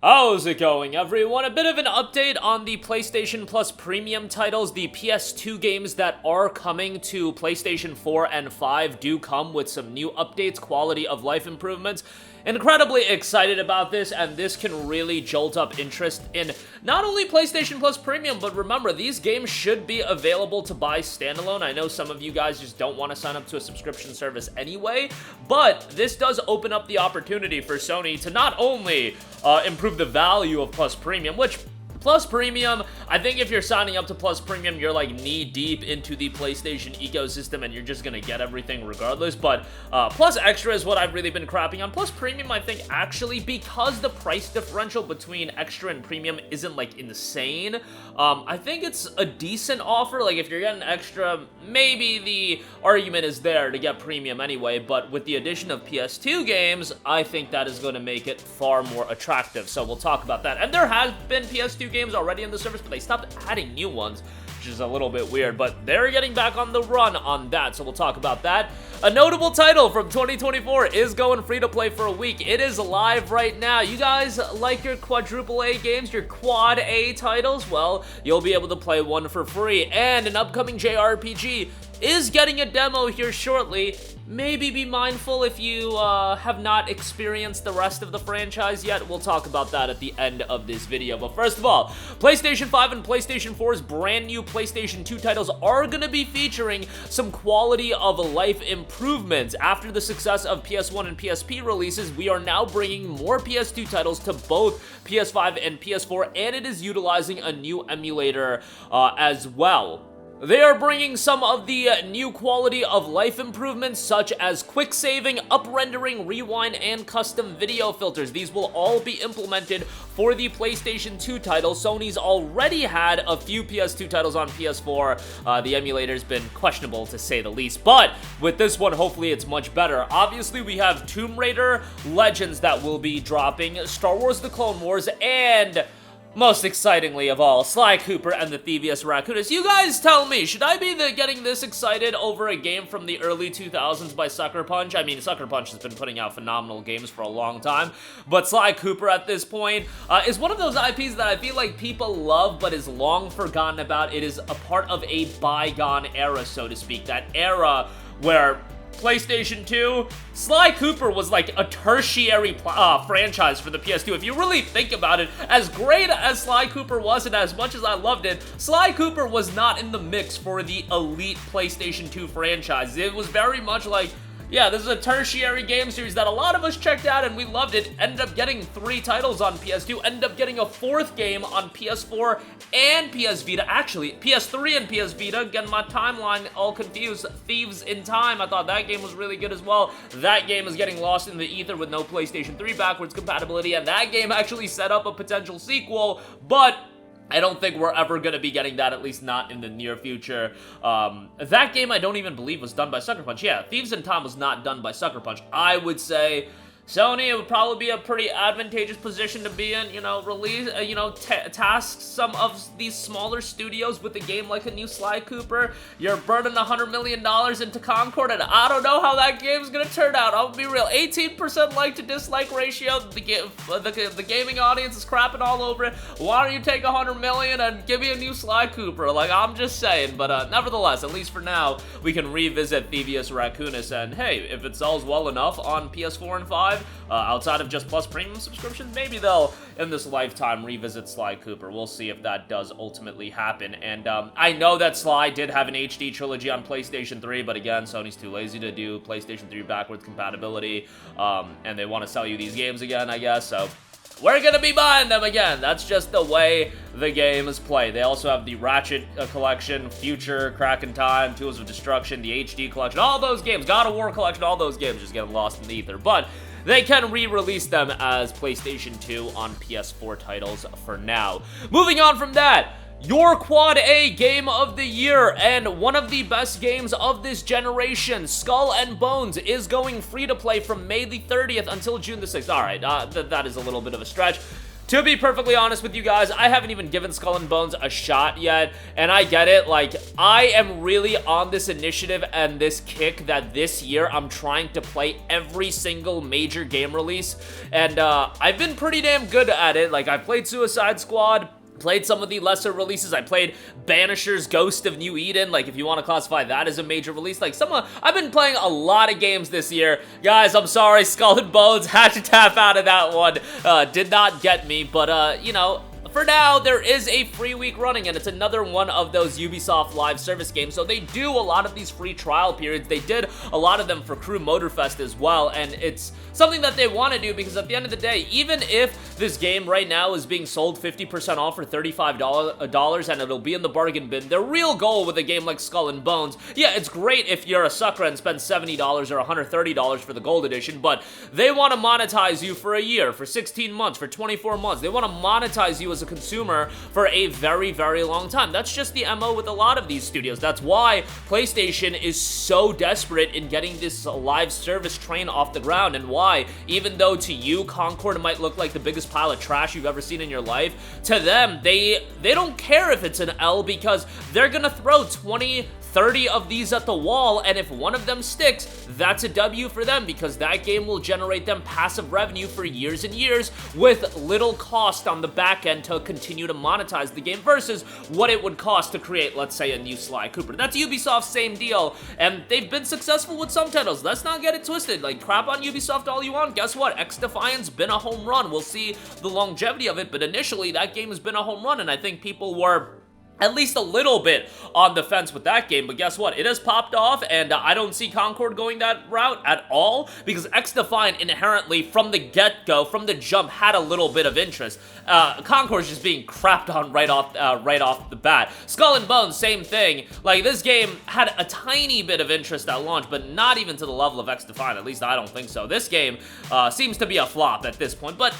How's it going, everyone? A bit of an update on the PlayStation Plus Premium titles. The PS2 games that are coming to PlayStation 4 and 5 do come with some new updates, quality of life improvements. Incredibly excited about this, and this can really jolt up interest in not only PlayStation Plus Premium, but remember, these games should be available to buy standalone. I know some of you guys just don't want to sign up to a subscription service anyway, but this does open up the opportunity for Sony to not only improve the value of Plus Premium, which Plus Premium, I think if you're signing up to Plus Premium, you're like knee-deep into the PlayStation ecosystem and you're just gonna get everything regardless, but Plus Extra is what I've really been crapping on. Plus Premium, I think, actually, because the price differential between Extra and Premium isn't, like, insane, I think it's a decent offer. Like, if you're getting Extra, maybe the argument is there to get Premium anyway, but with the addition of PS2 games, I think that is going to make it far more attractive, so we'll talk about that. And there has been PS2 games already in the service, but they stopped adding new ones, which is a little bit weird, but they're getting back on the run on that, so we'll talk about that. A notable title from 2024 is going free to play for a week. It is live right now. You guys like your quadruple A games, your quad A titles? Well, you'll be able to play one for free, and an upcoming JRPG is getting a demo here shortly. Maybe be mindful if you have not experienced the rest of the franchise yet. We'll talk about that at the end of this video. But first of all, PlayStation 5 and PlayStation 4's brand new PlayStation 2 titles are going to be featuring some quality of life improvements. After the success of PS1 and PSP releases, we are now bringing more PS2 titles to both PS5 and PS4, and it is utilizing a new emulator as well. They are bringing some of the new quality of life improvements, such as quick saving, up-rendering, rewind, and custom video filters. These will all be implemented for the PlayStation 2 title. Sony's already had a few PS2 titles on PS4. The emulator's been questionable, to say the least, but with this one, hopefully it's much better. Obviously, we have Tomb Raider Legends that will be dropping, Star Wars The Clone Wars, and most excitingly of all, Sly Cooper and the Thievius Raccoonus. You guys tell me, should I be getting this excited over a game from the early 2000s by Sucker Punch? I mean, Sucker Punch has been putting out phenomenal games for a long time, but Sly Cooper at this point is one of those IPs that I feel like people love but is long forgotten about. It is a part of a bygone era, so to speak. That era where PlayStation 2, Sly Cooper was like a tertiary franchise for the PS2. If you really think about it, as great as Sly Cooper was and as much as I loved it, Sly Cooper was not in the mix for the elite PlayStation 2 franchise. It was very much like, yeah, this is a tertiary game series that a lot of us checked out and we loved it. Ended up getting 3 titles on PS2, ended up getting a 4th game on PS4 and PS Vita. Actually, PS3 and PS Vita, getting my timeline all confused. Thieves in Time, I thought that game was really good as well. That game is getting lost in the ether with no PlayStation 3 backwards compatibility, and that game actually set up a potential sequel, but I don't think we're ever going to be getting that, at least not in the near future. That game I don't even believe was done by Sucker Punch. Yeah, Thieves in Time was not done by Sucker Punch. I would say Sony, it would probably be a pretty advantageous position to be in, task some of these smaller studios with a game like a new Sly Cooper. You're burning $100 million into Concord, and I don't know how that game's gonna turn out. I'll be real, 18% like to dislike ratio. The gaming audience is crapping all over it. Why don't you take $100 million and give me a new Sly Cooper? Like, I'm just saying, but nevertheless, at least for now, we can revisit Thievius Raccoonus, and hey, if it sells well enough on PS4 and 5, outside of just Plus Premium subscriptions, maybe they'll, in this lifetime, revisit Sly Cooper. We'll see if that does ultimately happen. And I know that Sly did have an HD trilogy on PlayStation 3, but again, Sony's too lazy to do PlayStation 3 backwards compatibility, and they want to sell you these games again, I guess, so we're gonna be buying them again. That's just the way the game is played. They also have the Ratchet collection, Future, Crack in Time, Tools of Destruction, the HD collection, all those games, God of War collection, all those games just getting lost in the ether. But they can re-release them as PlayStation 2 on PS4 titles for now. Moving on from that, your Quad A Game of the Year, and one of the best games of this generation, Skull and Bones, is going free to play from May the 30th until June the 6th. Alright, that is a little bit of a stretch. To be perfectly honest with you guys, I haven't even given Skull and Bones a shot yet, and I get it. Like, I am really on this initiative and this kick that this year I'm trying to play every single major game release, and I've been pretty damn good at it. Like, I played Suicide Squad, played some of the lesser releases. I played Banisher's Ghost of New Eden, like, if you want to classify that as a major release. Like, I've been playing a lot of games this year. Guys, I'm sorry, Skull and Bones, had to tap out of that one. Did not get me, but, you know, for now, there is a free week running, and it's another one of those Ubisoft live service games. So they do a lot of these free trial periods. They did a lot of them for Crew Motorfest as well, and it's something that they want to do because at the end of the day, even if this game right now is being sold 50% off for $35 and it'll be in the bargain bin, their real goal with a game like Skull and Bones, yeah, it's great if you're a sucker and spend $70 or $130 for the gold edition, but they want to monetize you for a year, for 16 months, for 24 months. They want to monetize you as a consumer for a very, very long time. That's just the MO with a lot of these studios. That's why PlayStation is so desperate in getting this live service train off the ground, and why, even though to you, Concord might look like the biggest pile of trash you've ever seen in your life, to them, they don't care if it's an L because they're gonna throw 20, 30 of these at the wall, and if one of them sticks, that's a W for them because that game will generate them passive revenue for years and years with little cost on the back end to continue to monetize the game versus what it would cost to create, let's say, a new Sly Cooper. That's Ubisoft's same deal, and they've been successful with some titles. Let's not get it twisted. Like, crap on Ubisoft all you want. Guess what? X-Defiant's been a home run. We'll see the longevity of it, but initially, that game has been a home run, and I think people were at least a little bit on the fence with that game, but guess what? It has popped off, and I don't see Concord going that route at all, because X-Defiant inherently, from the get-go, from the jump, had a little bit of interest. Concord's just being crapped on right off the bat. Skull and Bones, same thing. Like, this game had a tiny bit of interest at launch, but not even to the level of X-Defiant, at least I don't think so. This game seems to be a flop at this point, but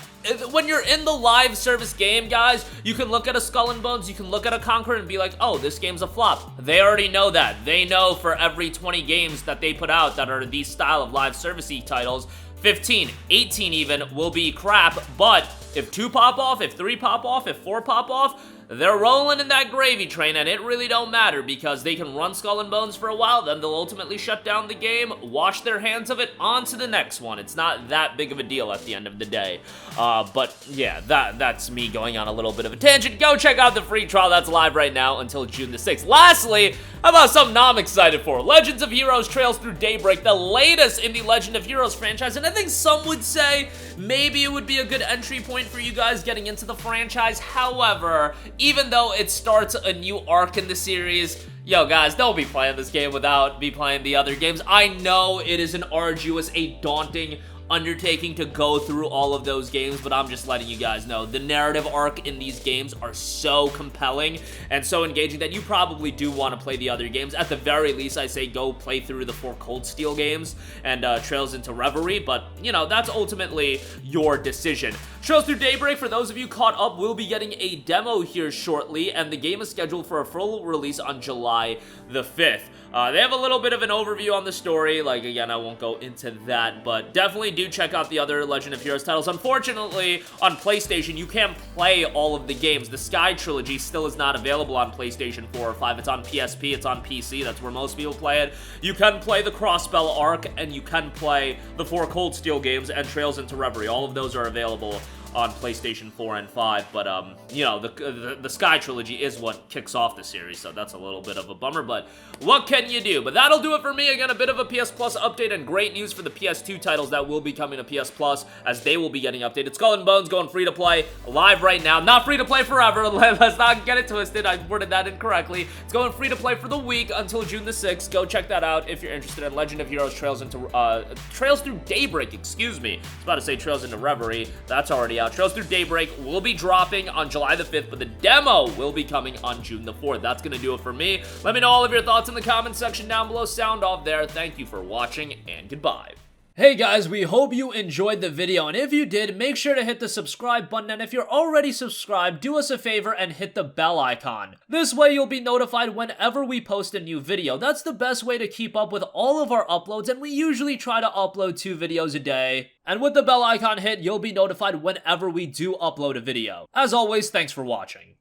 when you're in the live service game, guys, you can look at a Skull and Bones, you can look at a Concord and be like, oh, this game's a flop. They already know that. They know for every 20 games that they put out that are these style of live servicey titles, 15, 18 even will be crap, but if 2 pop off, if 3 pop off, if 4 pop off, they're rolling in that gravy train, and it really don't matter because they can run Skull and Bones for a while, then they'll ultimately shut down the game, wash their hands of it, on to the next one. It's not that big of a deal at the end of the day. But yeah, that's me going on a little bit of a tangent. Go check out the free trial that's live right now until June the 6th. Lastly, how about something I'm excited for? Legends of Heroes Trails Through Daybreak, the latest in the Legend of Heroes franchise, and I think some would say maybe it would be a good entry point for you guys getting into the franchise. However, even though it starts a new arc in the series, yo guys, don't be playing this game without me playing the other games. I know it is an arduous, a daunting undertaking to go through all of those games, but I'm just letting you guys know the narrative arc in these games are so compelling and so engaging that you probably do want to play the other games. At the very least, I say go play through the 4 Cold Steel games and Trails into Reverie, but you know, that's ultimately your decision. Trails Through Daybreak, for those of you caught up, will be getting a demo here shortly, and the game is scheduled for a full release on July the 5th. They have a little bit of an overview on the story. Like, again, I won't go into that, but definitely do check out the other Legend of Heroes titles. Unfortunately, on PlayStation, you can't play all of the games. The Sky Trilogy still is not available on PlayStation 4 or 5. It's on PSP, it's on PC. That's where most people play it. You can play the Crossbell arc, and you can play the 4 Cold Steel games and Trails into Reverie. All of those are available on PlayStation 4 and 5, but, you know, the Sky Trilogy is what kicks off the series, so that's a little bit of a bummer, but what can you do? But that'll do it for me. Again, a bit of a PS Plus update and great news for the PS2 titles that will be coming to PS Plus as they will be getting updated. Skull and Bones going free to play live right now. Not free to play forever. Let's not get it twisted. I worded that incorrectly. It's going free to play for the week until June the 6th. Go check that out if you're interested in Legend of Heroes Trails Through Daybreak, excuse me. I was about to say Trails into Reverie. That's already out. Trails Through Daybreak will be dropping on July the 5th, but the demo will be coming on June the 4th. That's going to do it for me. Let me know all of your thoughts in the comments section down below. Sound off there. Thank you for watching, and goodbye. Hey guys, we hope you enjoyed the video, and if you did, make sure to hit the subscribe button, and if you're already subscribed, do us a favor and hit the bell icon. This way you'll be notified whenever we post a new video. That's the best way to keep up with all of our uploads, and we usually try to upload 2 videos a day. And with the bell icon hit, you'll be notified whenever we do upload a video. As always, thanks for watching.